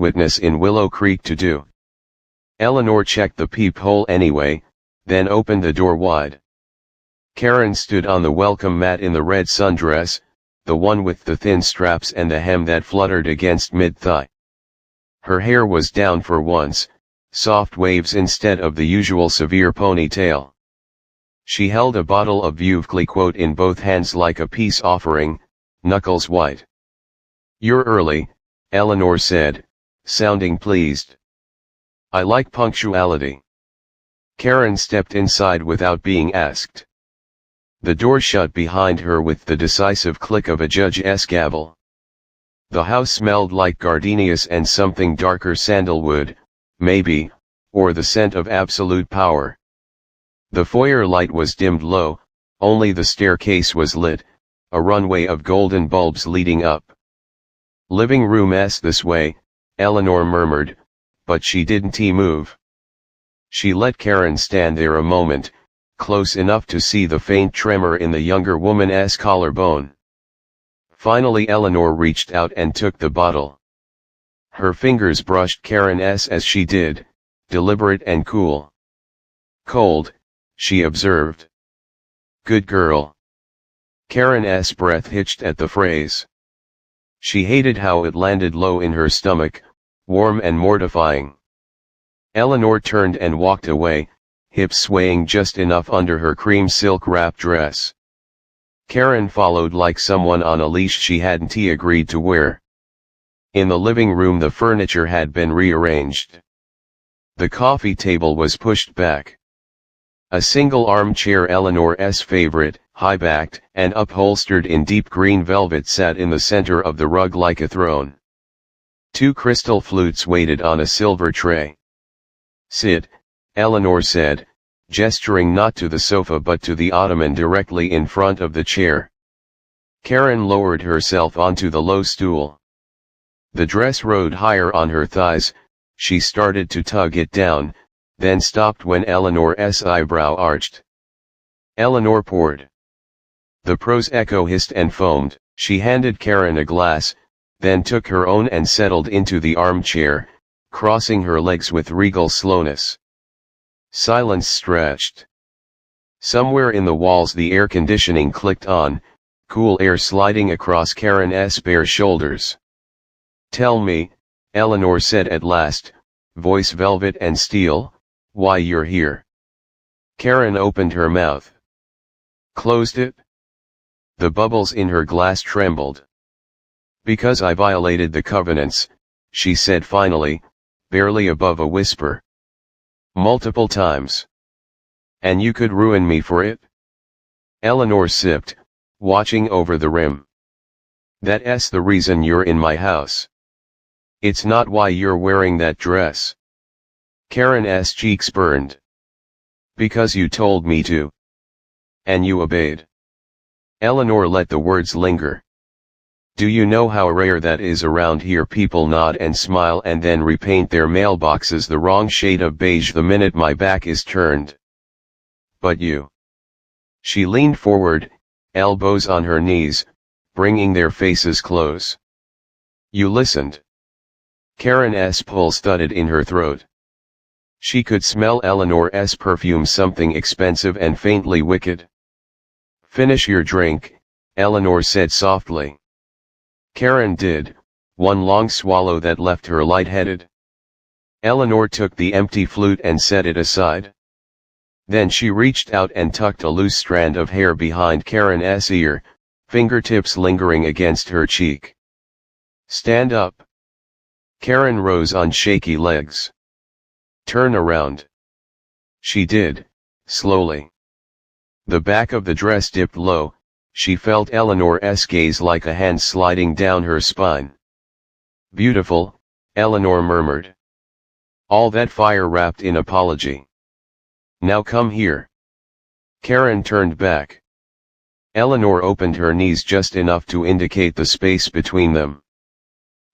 witness in Willow Creek to do. Eleanor checked the peephole anyway, then opened the door wide. Karen stood on the welcome mat in the red sundress, the one with the thin straps and the hem that fluttered against mid-thigh. Her hair was down for once, soft waves instead of the usual severe ponytail. She held a bottle of Veuve in both hands like a peace offering, knuckles white. "You're early," Eleanor said, sounding pleased. "I like punctuality." Karen stepped inside without being asked. The door shut behind her with the decisive click of a judge's gavel. The house smelled like gardenias and something darker, sandalwood, maybe, or the scent of absolute power. The foyer light was dimmed low, only the staircase was lit, a runway of golden bulbs leading up. "Living room's this way," Eleanor murmured, but she didn't move. She let Karen stand there a moment, close enough to see the faint tremor in the younger woman's collarbone. Finally Eleanor reached out and took the bottle. Her fingers brushed Karen's as she did, deliberate and cool. "Cold," she observed. "Good girl." Karen's breath hitched at the phrase. She hated how it landed low in her stomach, warm and mortifying. Eleanor turned and walked away, hips swaying just enough under her cream silk wrap dress. Karen followed like someone on a leash she hadn't agreed to wear. In the living room the furniture had been rearranged. The coffee table was pushed back. A single armchair, Eleanor's favorite, high-backed and upholstered in deep green velvet, sat in the center of the rug like a throne. Two crystal flutes waited on a silver tray. "Sit," Eleanor said, gesturing not to the sofa but to the ottoman directly in front of the chair. Karen lowered herself onto the low stool. The dress rode higher on her thighs, she started to tug it down, then stopped when Eleanor's eyebrow arched. Eleanor poured. The Prosecco hissed and foamed. She handed Karen a glass, then took her own and settled into the armchair, crossing her legs with regal slowness. Silence stretched. Somewhere in the walls the air conditioning clicked on, cool air sliding across Karen's bare shoulders. "Tell me," Eleanor said at last, voice velvet and steel, "why you're here." Karen opened her mouth. Closed it. The bubbles in her glass trembled. "Because I violated the covenants," she said finally, barely above a whisper. "Multiple times. And you could ruin me for it?" Eleanor sipped, watching over the rim. "That's the reason you're in my house. It's not why you're wearing that dress." Karen's cheeks burned. "Because you told me to. And you obeyed." Eleanor let the words linger. "Do you know how rare that is around here? People nod and smile and then repaint their mailboxes the wrong shade of beige the minute my back is turned. But you." She leaned forward, elbows on her knees, bringing their faces close. "You listened." Karen's pulse thudded in her throat. She could smell Eleanor's perfume, something expensive and faintly wicked. "Finish your drink," Eleanor said softly. Karen did, one long swallow that left her lightheaded. Eleanor took the empty flute and set it aside. Then she reached out and tucked a loose strand of hair behind Karen's ear, fingertips lingering against her cheek. "Stand up." Karen rose on shaky legs. "Turn around." She did, slowly. The back of the dress dipped low, she felt Eleanor's gaze like a hand sliding down her spine. "Beautiful," Eleanor murmured. All that fire wrapped in apology. "Now come here." Karen turned back. Eleanor opened her knees just enough to indicate the space between them.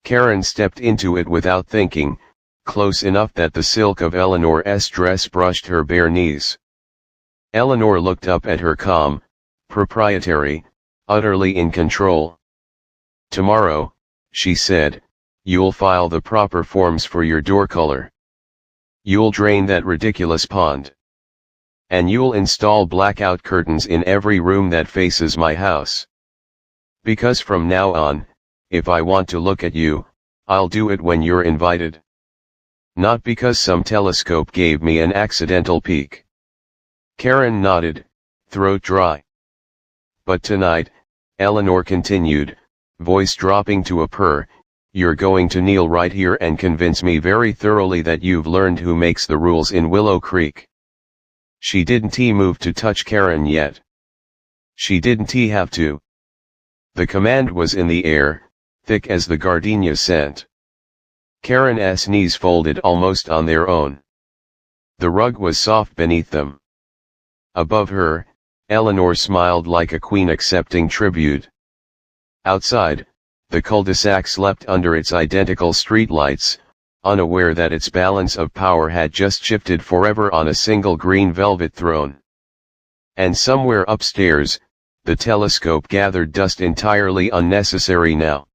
Karen stepped into it without thinking, close enough that the silk of Eleanor's dress brushed her bare knees. Eleanor looked up at her calm, proprietary, utterly in control. "Tomorrow," she said, you'll file the proper forms for your door color. You'll drain that ridiculous pond. And you'll install blackout curtains in every room that faces my house. Because from now on, if I want to look at you, I'll do it when you're invited. Not because some telescope gave me an accidental peek. Karen nodded, throat dry. But tonight, Eleanor continued, voice dropping to a purr, you're going to kneel right here and convince me very thoroughly that you've learned who makes the rules in Willow Creek. She didn't move to touch Karen yet. She didn't have to. The command was in the air, thick as the gardenia scent. Karen's knees folded almost on their own. The rug was soft beneath them. Above her, Eleanor smiled like a queen accepting tribute. Outside, the cul-de-sac slept under its identical streetlights, unaware that its balance of power had just shifted forever on a single green velvet throne. And somewhere upstairs, the telescope gathered dust entirely unnecessary now.